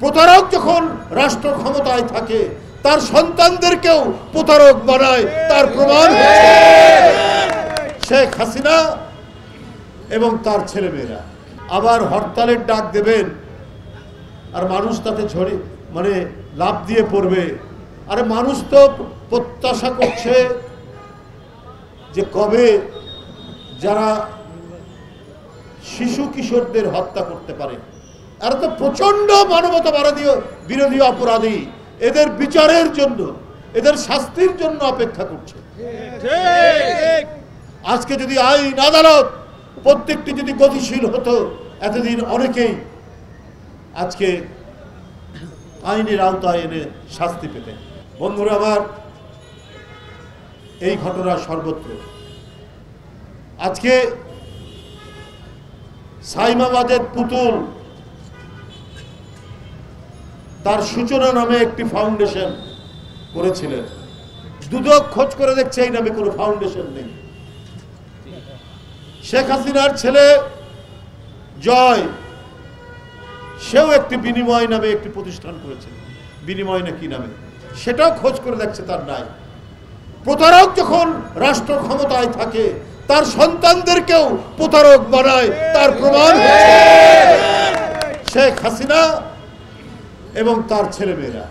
প্রতারক যখন রাষ্ট্র ক্ষমতায় থাকে তার সন্তানদেরকেও প্রতারক বানায়, তার প্রমাণ হচ্ছে শেখ হাসিনা এবং তার ছেলেমেয়েরা। আবার হরতালের ডাক দেবেন আর মানুষ তাতে লাভ দিয়ে পড়বে। আরে মানুষ তো প্রত্যাশা করছে যে কবে যারা শিশু কিশোরদের হত্যা করতে পারে, এরা তো প্রচন্ড মানবতা বিরোধী অপরাধী, এদের বিচারের জন্য, এদের শাস্তির জন্য অপেক্ষা করছে। আজকে যদি আইন আদালত প্রত্যেকটি যদি গতিশীল হতো, এতদিন অনেকেই আজকে আইনের আওতায় এনে শাস্তি পেতেন। বন্ধুরা আমার, এই ঘটনা সর্বত্র। আজকে সাইমাবাদের পুতুল তার সূচনা নামে একটি ফাউন্ডেশন করেছিলেন। দুদক খোঁজ করে দেখছে এই নামে কোনো ফাউন্ডেশন নেই। শেখ হাসিনার ছেলে জয়, সেও একটি বিনিময় নামে একটি প্রতিষ্ঠান করেছিল, বিনিময় না কি নামে, সেটাও খোঁজ করে দেখছে তার নাই। প্রতারক যখন রাষ্ট্র ক্ষমতায় থাকে তার সন্তানদেরকেও প্রতারক বানায়, তার প্রমাণ হচ্ছে শেখ হাসিনা এবং তার ছেলেমেয়েরা।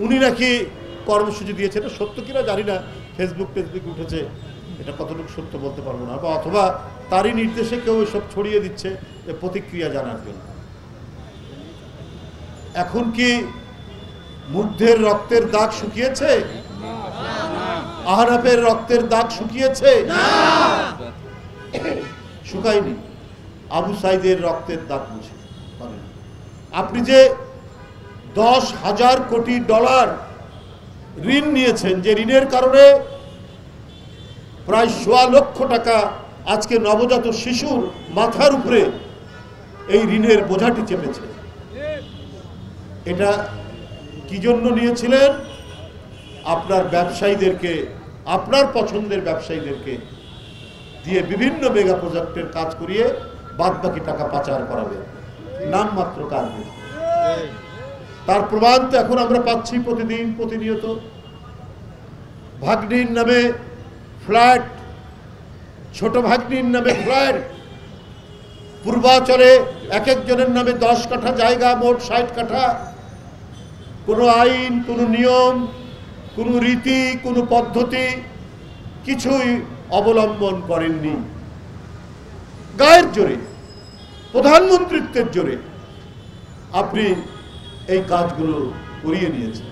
উনি নাকি কর্মসূচি দিয়েছে, এটা সত্য কিনা জানি না, ফেসবুক উঠেছে, এটা কতটুকু সত্য বলতে পারবো না, বা অথবা তারই নির্দেশে কেউ এসব ছড়িয়ে দিচ্ছে প্রতিক্রিয়া জানার জন্য। এখন কি মুগ্ধের রক্তের দাগ শুকিয়েছে? আহনাফের রক্তের দাগ শুকিয়েছে? শুকায়নি। আবু সাইদের রক্তের দাগ মুছে। আপনি যে 10,000 কোটি ডলার ঋণ নিয়েছেন, যে ঋণের কারণে প্রায় 1.25 লক্ষ টাকা আজকে নবজাত শিশুর মাথার উপরে এই ঋণের বোঝাটি চেপেছে, এটা কি জন্য নিয়েছিলেন? আপনার ব্যবসায়ীদেরকে, আপনার পছন্দের ব্যবসায়ীদেরকে দিয়ে বিভিন্ন মেগা প্রজেক্টের কাজ করিয়ে বাদবাকি টাকা পাচার করাবে, নামমাত্র কাজ। তার প্রমাণ তো এখন আমরা পাচ্ছি প্রতিদিন, প্রতিনিয়ত। ভাগ্নির নামে ফ্ল্যাট, ছোট ভাগ্নির নামে ফ্ল্যাট, পূর্বাচলে এক একজনের নামে 10 কাঠা জায়গা, মোট 60 কাঠা। কোনো আইন, কোনো নিয়ম, কোনো রীতি, কোনো পদ্ধতি কিছুই অবলম্বন করেননি। গায়ের জোরে, প্রধানমন্ত্রিত্বের জোরে আপনি এই কাজগুলো করিয়ে নিয়েছেন।